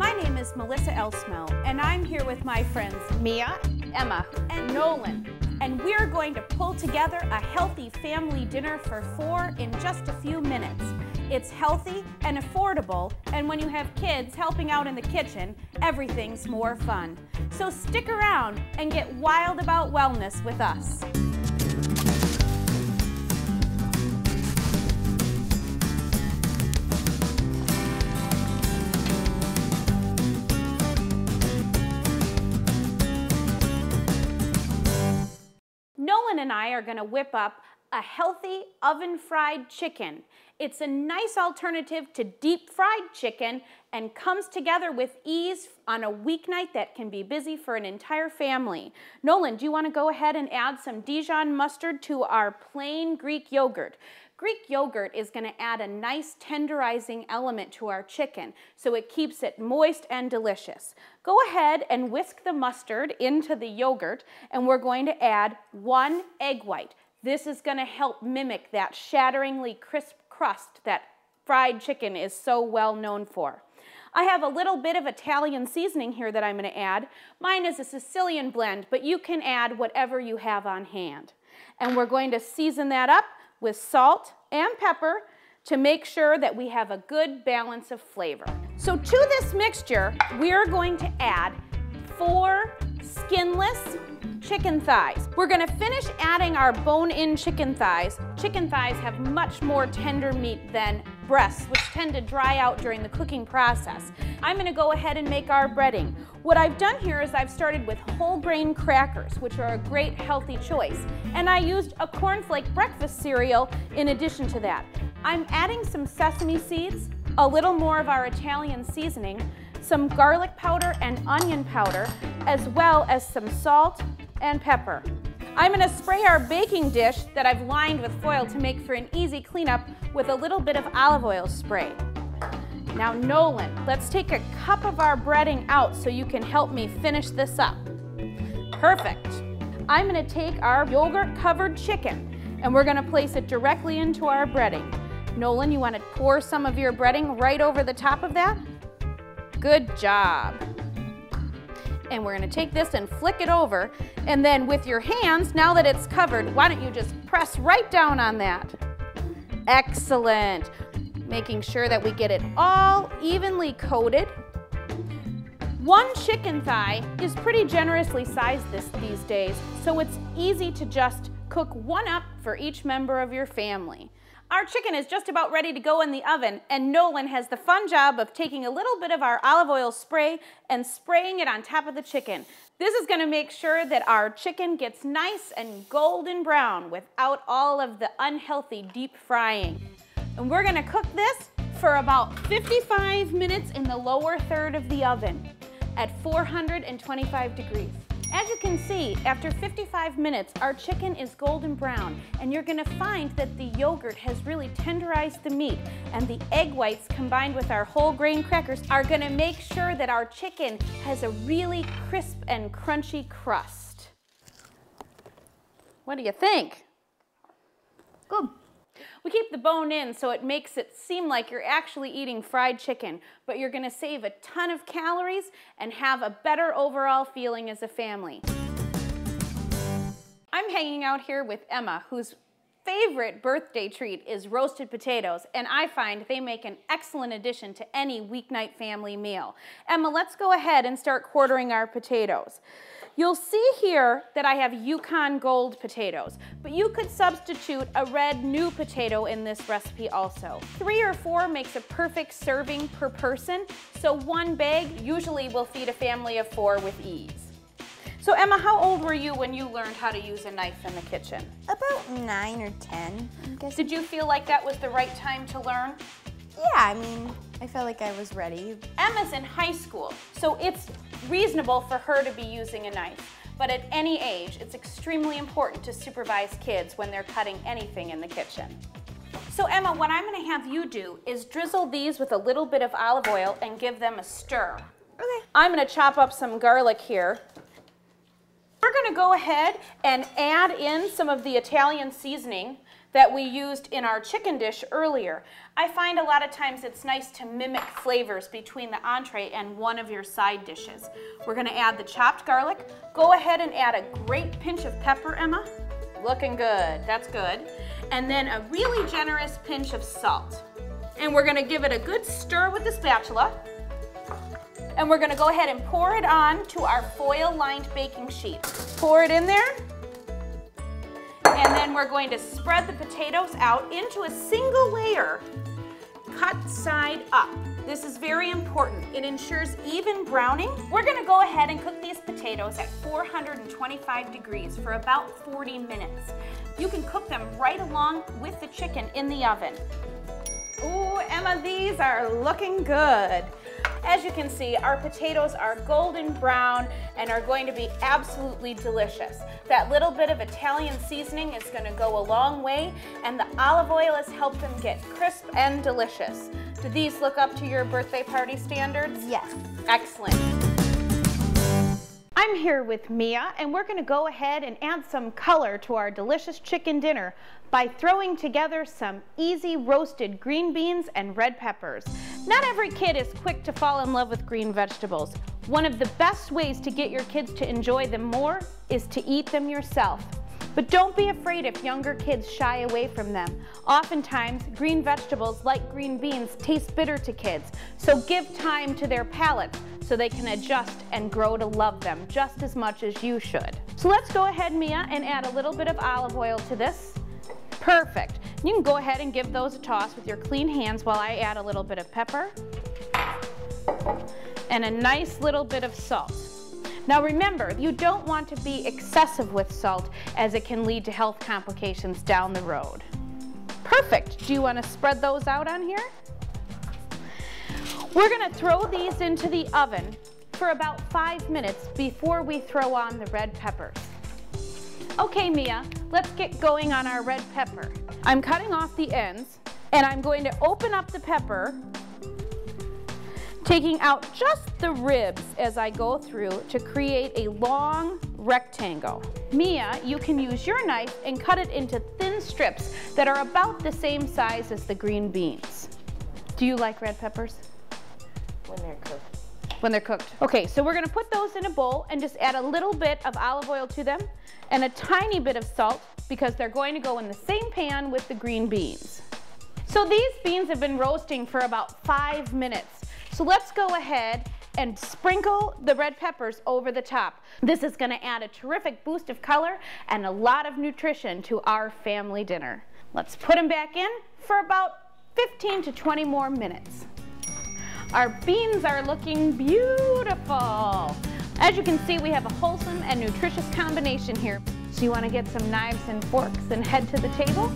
My name is Melissa Elsmo, and I'm here with my friends Mia, Emma, and Nolan. And we're going to pull together a healthy family dinner for 4 in just a few minutes. It's healthy and affordable, and when you have kids helping out in the kitchen, everything's more fun. So stick around and get wild about wellness with us. Nolan and I are going to whip up a healthy oven-fried chicken. It's a nice alternative to deep-fried chicken and comes together with ease on a weeknight that can be busy for an entire family. Nolan, do you want to go ahead and add some Dijon mustard to our plain Greek yogurt? Greek yogurt is going to add a nice tenderizing element to our chicken, so it keeps it moist and delicious. Go ahead and whisk the mustard into the yogurt, and we're going to add 1 egg white. This is going to help mimic that shatteringly crisp crust that fried chicken is so well known for. I have a little bit of Italian seasoning here that I'm going to add. Mine is a Sicilian blend, but you can add whatever you have on hand. And we're going to season that up with salt and pepper to make sure that we have a good balance of flavor. So to this mixture, we're going to add 4 skinless chicken thighs. We're going to finish adding our bone-in chicken thighs. Chicken thighs have much more tender meat than breasts, which tend to dry out during the cooking process. I'm going to go ahead and make our breading. What I've done here is I've started with whole grain crackers, which are a great healthy choice, and I used a cornflake breakfast cereal in addition to that. I'm adding some sesame seeds, a little more of our Italian seasoning, some garlic powder and onion powder, as well as some salt and pepper. I'm going to spray our baking dish that I've lined with foil to make for an easy cleanup with a little bit of olive oil spray. Now Nolan, let's take a cup of our breading out so you can help me finish this up. Perfect. I'm going to take our yogurt covered chicken and we're going to place it directly into our breading. Nolan, you want to pour some of your breading right over the top of that? Good job. And we're going to take this and flick it over, and then with your hands, now that it's covered, why don't you just press right down on that? Excellent. Making sure that we get it all evenly coated. 1 chicken thigh is pretty generously sized these days, so it's easy to just cook 1 up for each member of your family. Our chicken is just about ready to go in the oven, and Nolan has the fun job of taking a little bit of our olive oil spray and spraying it on top of the chicken. This is going to make sure that our chicken gets nice and golden brown without all of the unhealthy deep frying. And we're going to cook this for about 55 minutes in the lower third of the oven at 425 degrees. As you can see, after 55 minutes, our chicken is golden brown, and you're going to find that the yogurt has really tenderized the meat, and the egg whites combined with our whole grain crackers are going to make sure that our chicken has a really crisp and crunchy crust. What do you think? Good. We keep the bone in so it makes it seem like you're actually eating fried chicken, but you're going to save a ton of calories and have a better overall feeling as a family. I'm hanging out here with Emma, whose favorite birthday treat is roasted potatoes, and I find they make an excellent addition to any weeknight family meal. Emma, let's go ahead and start quartering our potatoes. You'll see here that I have Yukon Gold potatoes, but you could substitute a red new potato in this recipe also. 3 or 4 makes a perfect serving per person, so 1 bag usually will feed a family of 4 with ease. So Emma, how old were you when you learned how to use a knife in the kitchen? About 9 or 10, I guess. Did you feel like that was the right time to learn? Yeah, I mean, I felt like I was ready. Emma's in high school, so it's reasonable for her to be using a knife. But at any age, it's extremely important to supervise kids when they're cutting anything in the kitchen. So Emma, what I'm going to have you do is drizzle these with a little bit of olive oil and give them a stir. Okay. I'm going to chop up some garlic here. We're going to go ahead and add in some of the Italian seasoning that we used in our chicken dish earlier. I find a lot of times it's nice to mimic flavors between the entree and one of your side dishes. We're gonna add the chopped garlic. Go ahead and add a great pinch of pepper, Emma. Looking good, that's good. And then a really generous pinch of salt. And we're gonna give it a good stir with the spatula. And we're gonna go ahead and pour it on to our foil-lined baking sheet. Pour it in there. And then we're going to spread the potatoes out into a single layer, cut side up. This is very important. It ensures even browning. We're gonna go ahead and cook these potatoes at 425 degrees for about 40 minutes. You can cook them right along with the chicken in the oven. Ooh, Emma, these are looking good. As you can see, our potatoes are golden brown and are going to be absolutely delicious. That little bit of Italian seasoning is going to go a long way, and the olive oil has helped them get crisp and delicious. Do these look up to your birthday party standards? Yes. Excellent. I'm here with Mia, and we're going to go ahead and add some color to our delicious chicken dinner by throwing together some easy roasted green beans and red peppers. Not every kid is quick to fall in love with green vegetables. One of the best ways to get your kids to enjoy them more is to eat them yourself. But don't be afraid if younger kids shy away from them. Oftentimes, green vegetables, like green beans, taste bitter to kids. So give time to their palates so they can adjust and grow to love them just as much as you should. So let's go ahead, Mia, and add a little bit of olive oil to this. Perfect. You can go ahead and give those a toss with your clean hands while I add a little bit of pepper and a nice little bit of salt. Now remember, you don't want to be excessive with salt as it can lead to health complications down the road. Perfect. Do you want to spread those out on here? We're going to throw these into the oven for about 5 minutes before we throw on the red peppers. Okay, Mia, let's get going on our red pepper. I'm cutting off the ends, and I'm going to open up the pepper, taking out just the ribs as I go through to create a long rectangle. Mia, you can use your knife and cut it into thin strips that are about the same size as the green beans. Do you like red peppers? When they're cooked. When they're cooked. Okay, so we're gonna put those in a bowl and just add a little bit of olive oil to them and a tiny bit of salt because they're going to go in the same pan with the green beans. So these beans have been roasting for about 5 minutes. So let's go ahead and sprinkle the red peppers over the top. This is gonna add a terrific boost of color and a lot of nutrition to our family dinner. Let's put them back in for about 15 to 20 more minutes. Our beans are looking beautiful. As you can see, we have a wholesome and nutritious combination here. So you want to get some knives and forks and head to the table?